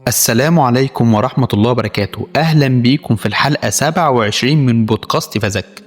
السلام عليكم ورحمة الله وبركاته. أهلا بيكم في الحلقة 27 من بودكاست فذكر.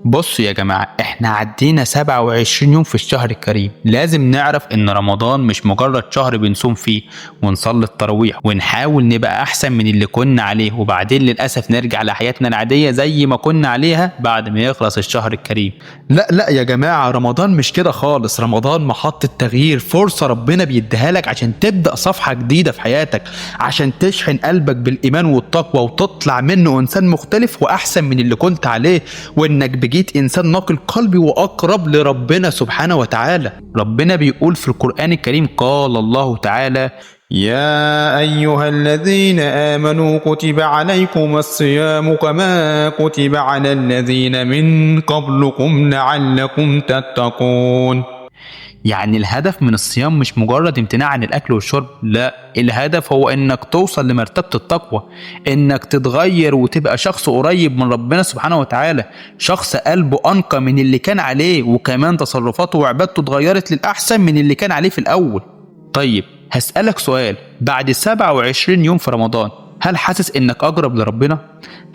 بصوا يا جماعة، احنا عدينا 27 يوم في الشهر الكريم. لازم نعرف ان رمضان مش مجرد شهر بنصوم فيه ونصلي التراويح ونحاول نبقى احسن من اللي كنا عليه وبعدين للأسف نرجع لحياتنا العادية زي ما كنا عليها بعد ما يخلص الشهر الكريم. لا يا جماعة، رمضان مش كده خالص. رمضان محطة تغيير، فرصة ربنا بيديها لك عشان تبدأ صفحة جديدة في حياتك، عشان تشحن قلبك بالإيمان والتقوى وتطلع منه إنسان مختلف وأحسن من اللي كنت عليه، وإنك جيت إنسان ناقل قلبي وأقرب لربنا سبحانه وتعالى. ربنا بيقول في القرآن الكريم، قال الله تعالى: يا أيها الذين آمنوا كتب عليكم الصيام كما كتب على الذين من قبلكم لعلكم تتقون. يعني الهدف من الصيام مش مجرد امتناع عن الأكل والشرب، لا، الهدف هو إنك توصل لمرتبة التقوى، إنك تتغير وتبقى شخص قريب من ربنا سبحانه وتعالى، شخص قلبه أنقى من اللي كان عليه، وكمان تصرفاته وعبادته اتغيرت للأحسن من اللي كان عليه في الأول. طيب هسألك سؤال، بعد 27 يوم في رمضان، هل حاسس إنك أقرب لربنا؟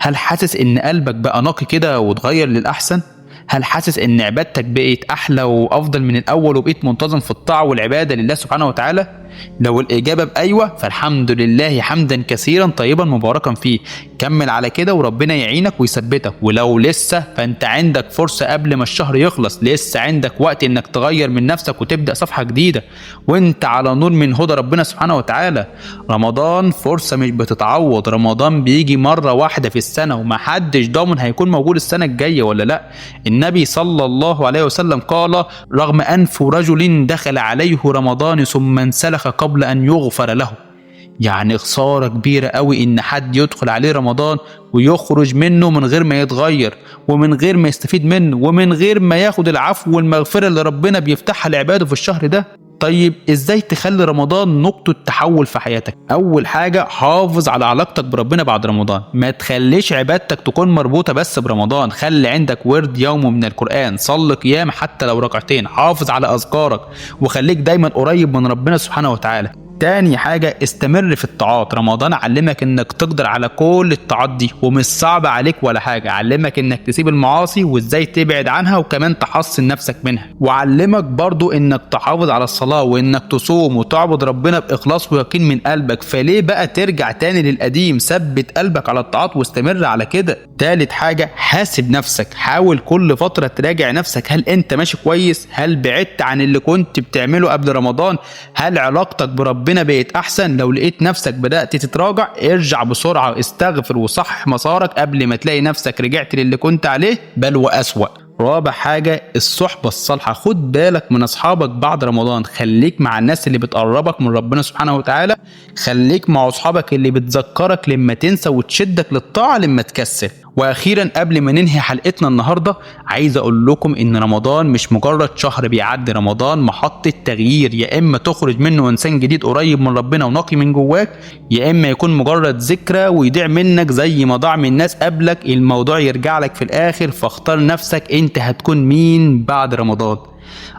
هل حاسس إن قلبك بقى نقي كده وتغير للأحسن؟ هل حاسس ان عبادتك بقت احلى وافضل من الاول وبقيت منتظم في الطاعه والعباده لله سبحانه وتعالى؟ لو الاجابه بايوه فالحمد لله حمدا كثيرا طيبا مباركا فيه. كمل على كده وربنا يعينك ويثبتك. ولو لسه فانت عندك فرصه قبل ما الشهر يخلص، لسه عندك وقت انك تغير من نفسك وتبدا صفحه جديده وانت على نور من هدى ربنا سبحانه وتعالى. رمضان فرصه مش بتتعوض، رمضان بيجي مره واحده في السنه ومحدش ضامن هيكون موجود السنه الجايه ولا لا. النبي صلى الله عليه وسلم قال: رغم أنف رجل دخل عليه رمضان ثم انسلخ قبل أن يغفر له. يعني خسارة كبيرة قوي إن حد يدخل عليه رمضان ويخرج منه من غير ما يتغير ومن غير ما يستفيد منه ومن غير ما ياخد العفو والمغفرة اللي ربنا بيفتحها لعباده في الشهر ده. طيب ازاي تخلي رمضان نقطة تحول في حياتك؟ اول حاجة، حافظ على علاقتك بربنا بعد رمضان. ما تخليش عبادتك تكون مربوطة بس برمضان، خلي عندك ورد يومي من القرآن، صلي قيام حتى لو ركعتين، حافظ على اذكارك وخليك دايما قريب من ربنا سبحانه وتعالى. تاني حاجة، استمر في الطاعات. رمضان علمك انك تقدر على كل الطاعات دي ومش صعب عليك ولا حاجة، علمك انك تسيب المعاصي وازاي تبعد عنها وكمان تحصن نفسك منها، وعلمك برضو انك تحافظ على الصلاة وانك تصوم وتعبد ربنا بإخلاص ويقين من قلبك. فليه بقى ترجع تاني للقديم؟ ثبت قلبك على الطاعات واستمر على كده. تالت حاجة، حاسب نفسك، حاول كل فترة تراجع نفسك، هل انت ماشي كويس؟ هل بعدت عن اللي كنت بتعمله قبل رمضان؟ هل علاقتك بربنا بقت احسن؟ لو لقيت نفسك بدأت تتراجع، ارجع بسرعة، استغفر وصحح مسارك قبل ما تلاقي نفسك رجعت للي كنت عليه بل وأسوأ. رابع حاجة، الصحبة الصالحة. خد بالك من أصحابك بعد رمضان، خليك مع الناس اللي بتقربك من ربنا سبحانه وتعالى، خليك مع أصحابك اللي بتذكرك لما تنسى وتشدك للطاعة لما تكسل. واخيرا قبل ما ننهي حلقتنا النهارده، عايز اقول لكم ان رمضان مش مجرد شهر بيعدي، رمضان محطة تغيير. يا اما تخرج منه انسان جديد قريب من ربنا ونقي من جواك، يا اما يكون مجرد ذكرى ويضيع منك زي ما ضاع من ناس قبلك. الموضوع يرجع لك في الاخر، فاختار نفسك انت هتكون مين بعد رمضان.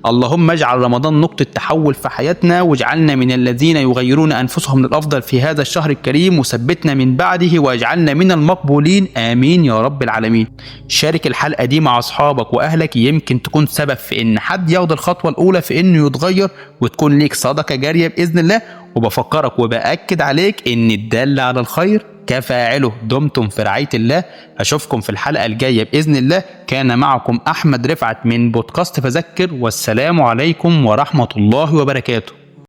اللهم اجعل رمضان نقطة تحول في حياتنا، واجعلنا من الذين يغيرون أنفسهم للأفضل في هذا الشهر الكريم، وثبتنا من بعده واجعلنا من المقبولين، آمين يا رب العالمين. شارك الحلقة دي مع أصحابك وأهلك، يمكن تكون سبب في إن حد ياخد الخطوة الأولى في إنه يتغير وتكون ليك صدقة جارية بإذن الله. وبفكرك وبأكد عليك إن الدال على الخير كفاعله. دمتم في رعاية الله، أشوفكم في الحلقة الجاية بإذن الله. كان معكم أحمد رفعت من بودكاست فذكر، والسلام عليكم ورحمة الله وبركاته.